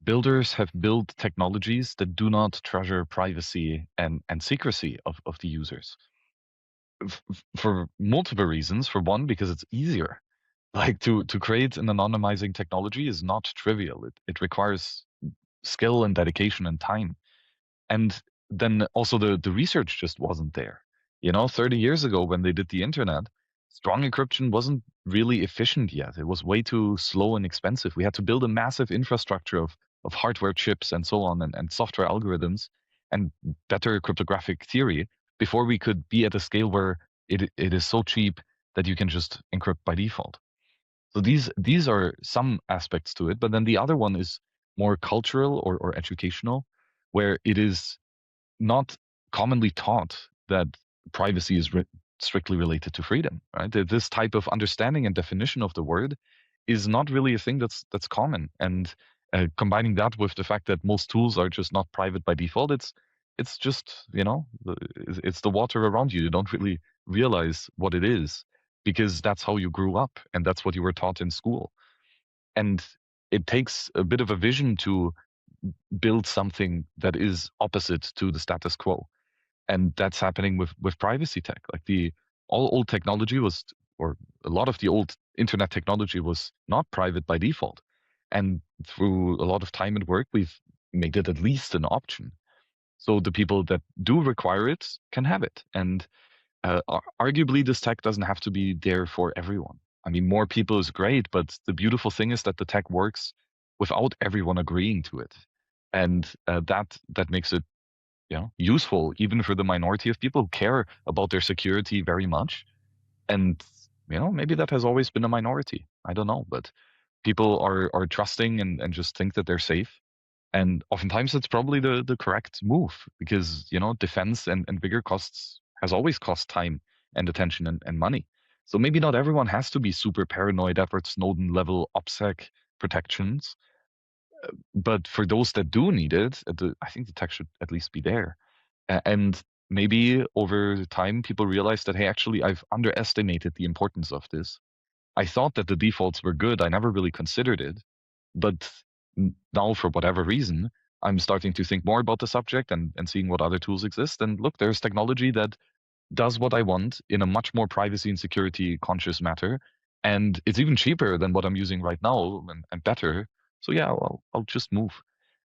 builders have built technologies that do not treasure privacy and secrecy of the users for multiple reasons. For one, because it's easier. Like to create an anonymizing technology is not trivial. It requires skill and dedication and time. And then also the research just wasn't there. 30 years ago when they did the internet, strong encryption wasn't really efficient yet. It was way too slow and expensive. We had to build a massive infrastructure of hardware chips and so on and software algorithms and better cryptographic theory before we could be at a scale where it is so cheap that you can just encrypt by default. So these are some aspects to it, but then the other one is more cultural or educational, where it is not commonly taught that privacy is strictly related to freedom, right? This type of understanding and definition of the word is not really a thing that's common. And combining that with the fact that most tools are just not private by default, it's just it's the water around you. You don't really realize what it is because that's how you grew up and that's what you were taught in school. And it takes a bit of a vision to build something that is opposite to the status quo. And that's happening with privacy tech. Like the all old technology was, or a lot of the old internet technology was not private by default. And through a lot of time and work, we've made it at least an option. So the people that do require it can have it. And arguably, this tech doesn't have to be there for everyone. I mean, more people is great, but the beautiful thing is that the tech works without everyone agreeing to it, and that makes it useful even for the minority of people who care about their security very much. And maybe that has always been a minority. I don't know, but people are trusting and just think that they're safe. And oftentimes it's probably the correct move because, defense and bigger costs has always cost time and attention and money. So maybe not everyone has to be super paranoid, Edward Snowden level OPSEC protections. But for those that do need it, I think the tech should at least be there. And maybe over time, people realize that, hey, actually, I've underestimated the importance of this. I thought that the defaults were good. I never really considered it. But now, for whatever reason, I'm starting to think more about the subject and seeing what other tools exist. And look, there's technology that does what I want in a much more privacy and security conscious matter. And it's even cheaper than what I'm using right now and better. So yeah, I'll just move.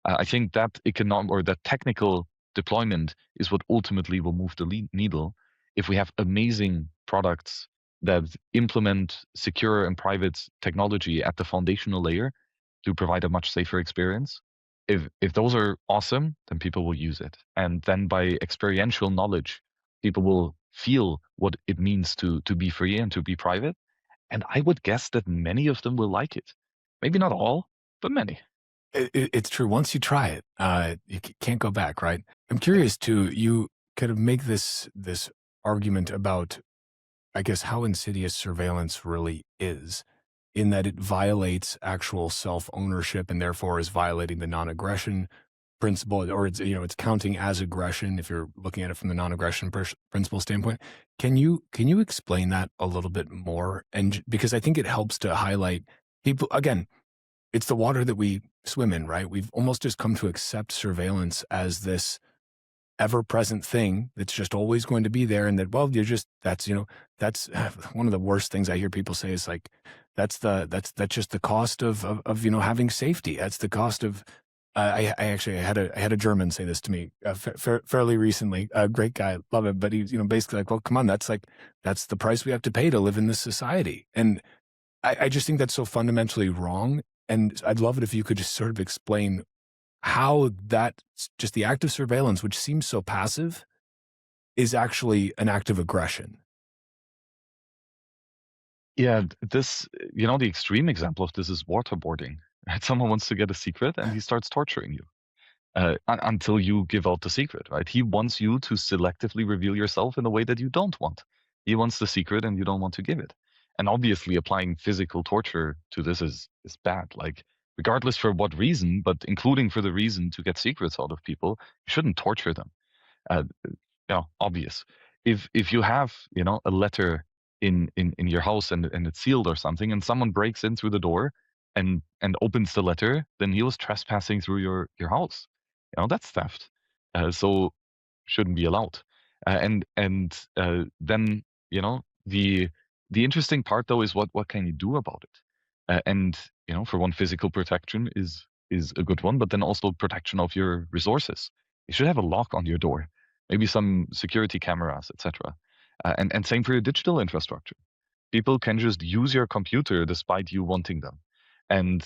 I think that economic or that technical deployment is what ultimately will move the needle. If we have amazing products that implement secure and private technology at the foundational layer to provide a much safer experience, if those are awesome, then people will use it. And then by experiential knowledge, people will feel what it means to be free and to be private. And I would guess that many of them will like it. Maybe not all, but many. It's true. Once you try it, you can't go back, right? I'm curious too. You kind of make this argument about, I guess, how insidious surveillance really is, in that it violates actual self-ownership and therefore is violating the non-aggression principle, or it's counting as aggression if you're looking at it from the non-aggression principle standpoint. Can you explain that a little bit more? And because I think it helps to highlight people again. It's the water that we swim in, right? We've almost just come to accept surveillance as this ever-present thing that's just always going to be there, and that, well, that's one of the worst things I hear people say is like, that's just the cost of having safety. That's the cost of. I actually had a German say this to me fairly recently. A great guy, love it, but he's basically like, well, come on, that's the price we have to pay to live in this society, and I just think that's so fundamentally wrong. And I'd love it if you could just sort of explain how that, just the act of surveillance, which seems so passive, is actually an act of aggression. Yeah, the extreme example of this is waterboarding. Right? Someone wants to get a secret and he starts torturing you until you give out the secret, right? He wants you to selectively reveal yourself in a way that you don't want. He wants the secret and you don't want to give it. And obviously applying physical torture to this is bad. Like regardless for what reason, but including for the reason to get secrets out of people, you shouldn't torture them. Uh, obvious. If you have, a letter in your house and it's sealed or something and someone breaks in through the door, and opens the letter, then he was trespassing through your house. That's theft. So shouldn't be allowed. Then the interesting part though is what can you do about it? And for one, physical protection is a good one, but then also protection of your resources. You should have a lock on your door, maybe some security cameras, etc. And same for your digital infrastructure. People can just use your computer despite you wanting them. And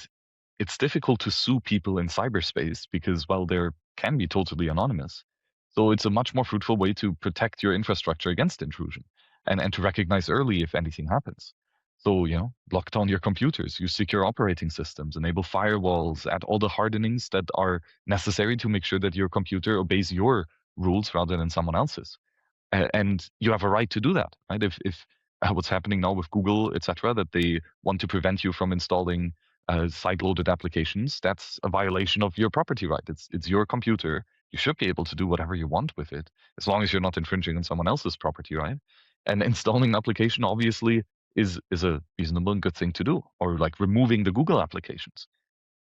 it's difficult to sue people in cyberspace because, well, they can be totally anonymous. So it's a much more fruitful way to protect your infrastructure against intrusion and to recognize early if anything happens. So, lock down your computers, use secure operating systems, enable firewalls, add all the hardenings that are necessary to make sure that your computer obeys your rules rather than someone else's. And you have a right to do that, right? If what's happening now with Google, etc., that they want to prevent you from installing side-loaded applications, that's a violation of your property right. It's your computer. You should be able to do whatever you want with it, as long as you're not infringing on someone else's property right. And installing an application obviously is a reasonable and good thing to do, or like removing the Google applications.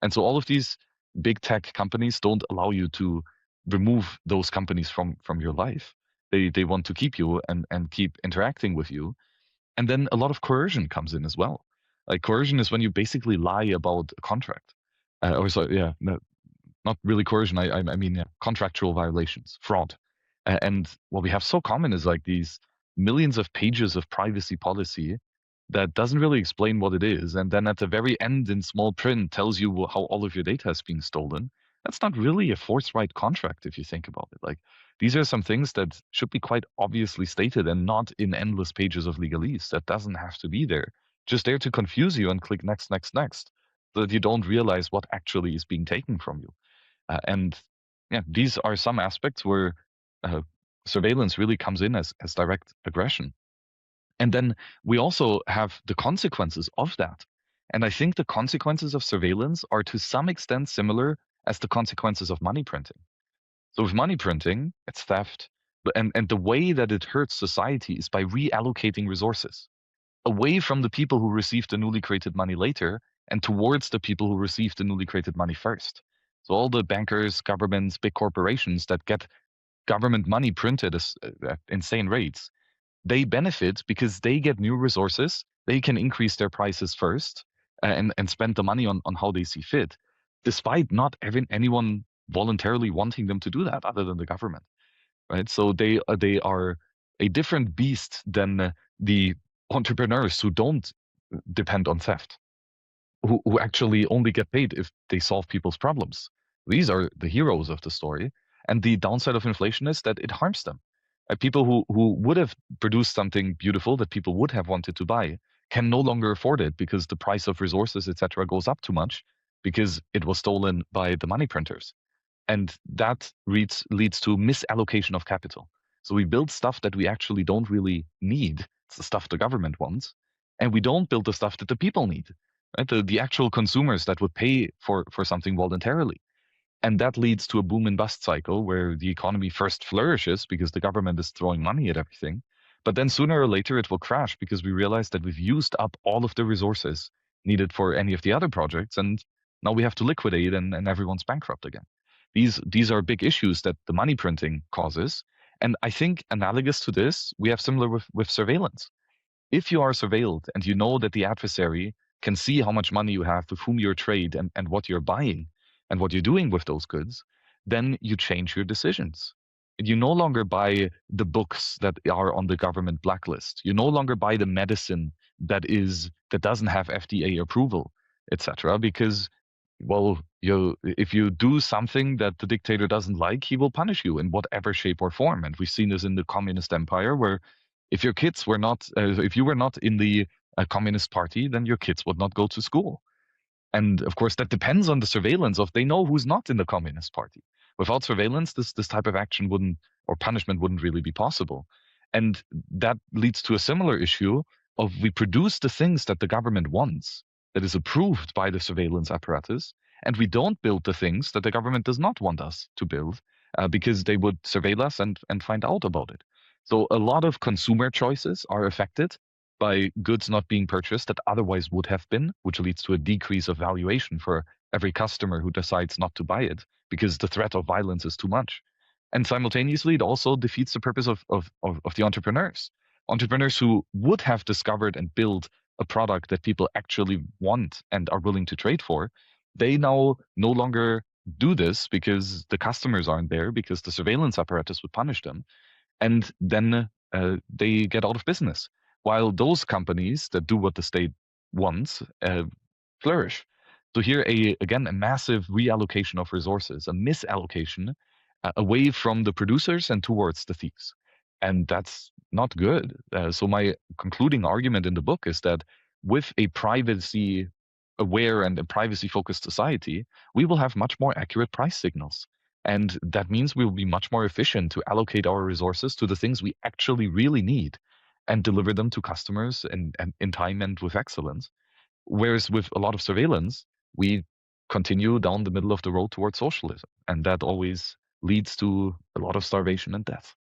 And so all of these big tech companies don't allow you to remove those companies from your life. They want to keep you and keep interacting with you. And then a lot of coercion comes in as well. Like coercion is when you basically lie about a contract. Or so yeah, no, not really coercion. I mean contractual violations, fraud. And what we have so common is like these millions of pages of privacy policy that doesn't really explain what it is, and then at the very end in small print tells you how all of your data is being stolen. That's not really a forthright contract if you think about it. Like these are some things that should be quite obviously stated and not in endless pages of legalese. That doesn't have to be there. Just there to confuse you and click next, next, next, so that you don't realize what actually is being taken from you. And yeah, these are some aspects where uh, surveillance really comes in as direct aggression. And then we also have the consequences of that. And I think the consequences of surveillance are to some extent similar as the consequences of money printing. So with money printing, it's theft. And the way that it hurts society is by reallocating resources away from the people who receive the newly created money later and towards the people who receive the newly created money first. So all the bankers, governments, big corporations that get government money printed at insane rates, they benefit because they get new resources. They can increase their prices first and spend the money on how they see fit, despite not having anyone voluntarily wanting them to do that other than the government, right? So they are a different beast than the entrepreneurs who don't depend on theft, who actually only get paid if they solve people's problems. These are the heroes of the story. And the downside of inflation is that it harms them. People who would have produced something beautiful that people would have wanted to buy can no longer afford it because the price of resources, etc., goes up too much because it was stolen by the money printers. And that leads to misallocation of capital. So we build stuff that we actually don't really need. It's the stuff the government wants. And we don't build the stuff that the people need, right? The actual consumers that would pay for something voluntarily. And that leads to a boom and bust cycle where the economy first flourishes because the government is throwing money at everything. But then sooner or later it will crash because we realize that we've used up all of the resources needed for any of the other projects. And now we have to liquidate and everyone's bankrupt again. These are big issues that the money printing causes. And I think analogous to this, we have similar with surveillance. If you are surveilled and you know that the adversary can see how much money you have, with whom you're trade, and what you're buying and what you're doing with those goods, then you change your decisions. You no longer buy the books that are on the government blacklist. You no longer buy the medicine that doesn't have FDA approval, etc. Because, well, if you do something that the dictator doesn't like, he will punish you in whatever shape or form. And we've seen this in the communist empire, where if you were not in the communist party, then your kids would not go to school. And of course, that depends on the surveillance of they know who's not in the Communist Party. Without surveillance, this type of action wouldn't or punishment wouldn't really be possible. And that leads to a similar issue of we produce the things that the government wants, that is approved by the surveillance apparatus, and we don't build the things that the government does not want us to build because they would surveil us and find out about it. So a lot of consumer choices are affected by goods not being purchased that otherwise would have been, which leads to a decrease of valuation for every customer who decides not to buy it because the threat of violence is too much. And simultaneously, it also defeats the purpose of the entrepreneurs. Entrepreneurs who would have discovered and built a product that people actually want and are willing to trade for, they now no longer do this because the customers aren't there, because the surveillance apparatus would punish them. And then they get out of business. While those companies that do what the state wants flourish. So here, again, a massive reallocation of resources, a misallocation away from the producers and towards the thieves. And that's not good. So my concluding argument in the book is that with a privacy aware and a privacy focused society, we will have much more accurate price signals. And that means we will be much more efficient to allocate our resources to the things we actually really need and deliver them to customers and in time and with excellence. Whereas with a lot of surveillance, we continue down the middle of the road towards socialism. And that always leads to a lot of starvation and death.